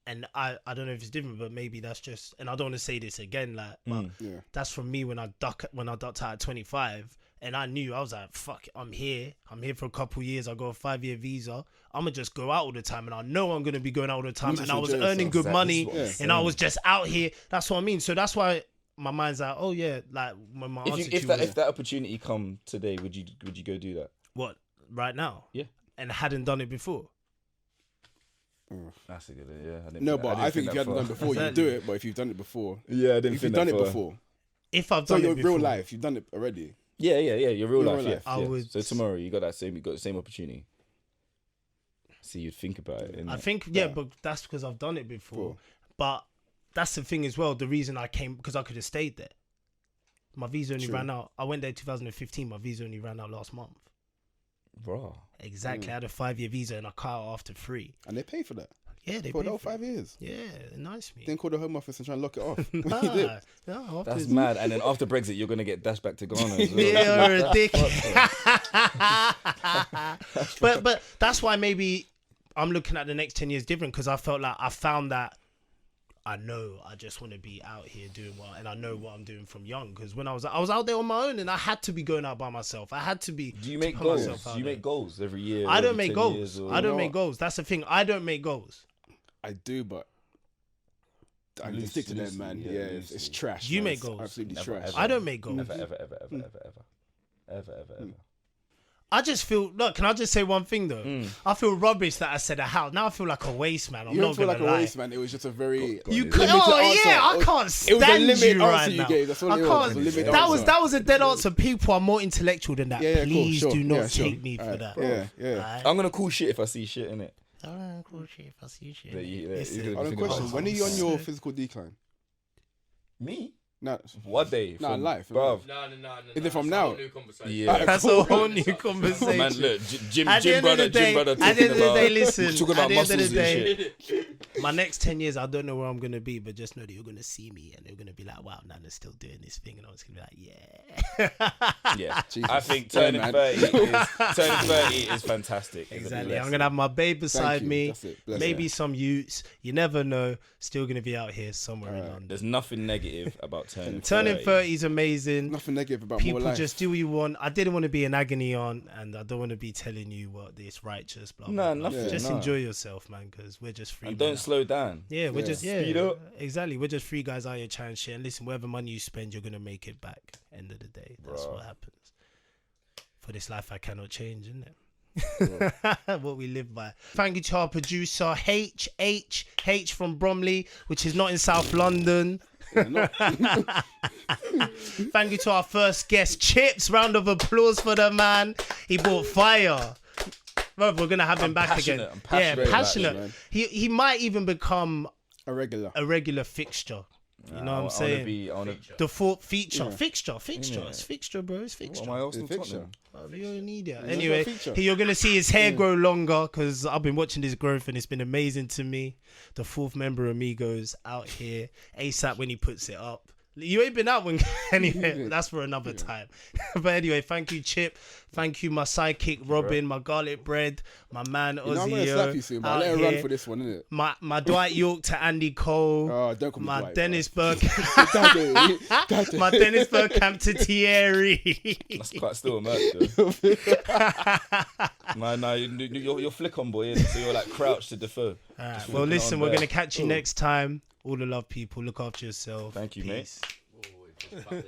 and I don't know if it's different, but maybe that's just. And I don't want to say this again, like, but that's from me when I ducked out at 25. And I knew, I was like, fuck it, I'm here for a couple years. I got a 5-year visa. I'm going to just go out all the time. And I know I'm going to be going out all the time. And I was earning good money. And I was just out here. That's what I mean. So that's why my mind's like, oh yeah, like when my answer if that opportunity come today, would you go do that? What, right now? Yeah. And hadn't done it before? That's a good idea. No, but I think if you hadn't done it before, you'd do it. But if you've done it before, if you've done it before, if I've done it before, real life, you've done it already. Yeah. Your real life. I would. So tomorrow you got the same opportunity. So you'd think about it. I think but that's because I've done it before. But that's the thing as well. The reason I came because I could have stayed there. My visa only ran out. I went there 2015. My visa only ran out last month. Bro. Exactly. I had a 5-year visa and I cut out after 3. And they pay for that. Yeah, they for paid the whole for 5 years. Yeah, nice me. Then call the Home Office and try and lock it off. No, that's mad. And then after Brexit, you're gonna get dashed back to Ghana as well. Yeah, you're a dick. but that's why maybe I'm looking at the next 10 years different because I felt like I found that I know I just want to be out here doing well, and I know what I'm doing from young. Because when I was out there on my own, and I had to be going out by myself. I had to be. Do you make goals? Do you make goals every year? I don't make goals. I don't make goals. That's the thing. I don't make goals. I do, but I just stick to them, man. Yeah, it's trash. You make goals. Absolutely trash. I don't make goals. Ever. I just feel. Look, can I just say one thing though? I feel rubbish that I said a house. Now I feel like a waste man. I'm you don't not feel gonna like lie. a waste man. It was just a very You could. Oh yeah, I can't stand it was a limited you answer right you now. gave. That's all I it can't. was. That was a dead answer. People are more intellectual than that. Yeah, Please cool, do not yeah, sure. take me for that. Yeah. Right? I'm gonna call shit if I see shit in it. I'm cool shit if I see shit. I have a question. When are you on your physical decline? Me? No. What day? No, life. Bruv. No. Is it from now? Yeah. That's a whole new conversation. Man, look, Jim At the end of the day, brother at the end of the day, listen. talking about At the end of muscles the and day, shit. my next 10 years, I don't know where I'm going to be, but just know that you're going to see me and you're going to be like, wow, Nana's still doing this thing. And I was going to be like, yeah. Yeah. Jesus. I think turning 30 is fantastic. Exactly. I'm going to have my babe beside me. That's it. Bless Maybe you. some youths. You never know. Still going to be out here somewhere in London. There's nothing negative about turning 30. Turning 30 is amazing. Nothing negative about People more life. just do what you want. I didn't want to be an agony aunt, and I don't want to be telling you what it's righteous. Blah, blah, blah. nothing. Just No. enjoy yourself, man, because we're just free. And don't slow down. Yeah, we're just Speed up. Exactly. We're just free guys out here trying shit. And listen, whatever money you spend, you're gonna make it back. End of the day, that's what happens. For this life, I cannot change, isn't it? What we live by. Thank you to our producer H from Bromley, which is not in South London. Thank you to our first guest Chips. Round of applause for the man. He brought fire. Bro, we're gonna have him back again. I'm passionate. Passionate. He might even become a regular fixture. You know what I'm saying? The fourth feature. Fixture. It's fixture, bro. It's fixture. What am I else than Tottenham? You're an idiot. Anyway, you're going to see his hair grow longer because I've been watching his growth and it's been amazing to me. The fourth member Amigos out here. ASAP when he puts it up. You ain't been out when anyway. That's for another time. But anyway, thank you, Chip. Thank you, my sidekick Robin, my garlic bread, my man Ozzy. I'm gonna slap you soon, but let her run for this one, innit? My Dwight York to Andy Cole. Oh, don't call me my Dwight, Dennis bro. Bergkamp. My Dennis Bergkamp to Thierry. That's quite still a match, though. No, you're flick on boy, innit? So you're like crouched to Defoe. Alright, well, listen, we're gonna catch you next time. All the love, people. Look after yourself. Thank you, Peace. mate.